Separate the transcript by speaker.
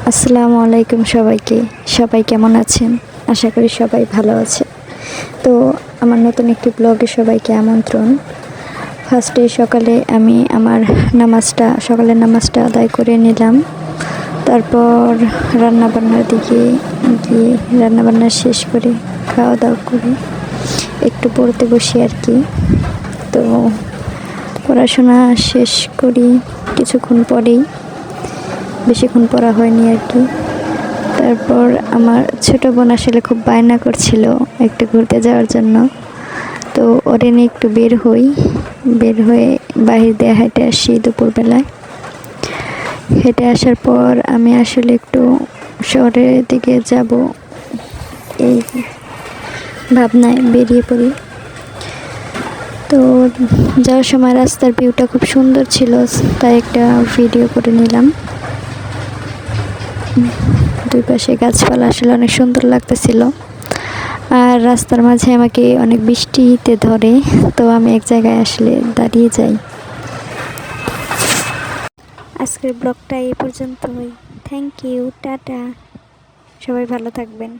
Speaker 1: আসসালামু আলাইকুম সবাইকে। সবাই কেমন আছেন? আশা করি সবাই ভালো আছে। তো আমার নতুন একটি ব্লগে সবাইকে আমন্ত্রণ। ফার্স্টে সকালে আমি আমার সকালের নামাজটা আদায় করে নিলাম। তারপর রান্নাবান্নার দিকে গিয়ে রান্নাবান্না শেষ করে খাওয়া দাওয়া করে একটু পড়তে বসি আর কি। তো পড়াশোনা শেষ করি কিছুক্ষণ পরেই, বেশিক্ষণ পড়া হয়নি আর কি। তারপর আমার ছোটো বোন আসলে খুব বায়না করছিল একটু ঘুরতে যাওয়ার জন্য। তো ওরে নিয়ে একটু বের হয়ে বাহির দিয়ে হেঁটে আসি দুপুরবেলায়। হেঁটে আসার পর আমি আসলে একটু শহরের দিকে যাব এই ভাবনায় বেরিয়ে পড়ি। তো যাওয়ার সময় রাস্তার ভিউটা খুব সুন্দর ছিল, তাই একটা ভিডিও করে নিলাম। দুই পাশে গাছপালা আসলে অনেক সুন্দর লাগতেছিল। আর রাস্তার মাঝে আমাকে অনেক বৃষ্টিতে ধরে, তো আমি এক জায়গায় আসলে দাঁড়িয়ে যাই। আজকের ব্লগটা এই পর্যন্তই। Thank you, tata. সবাই ভালো থাকবেন।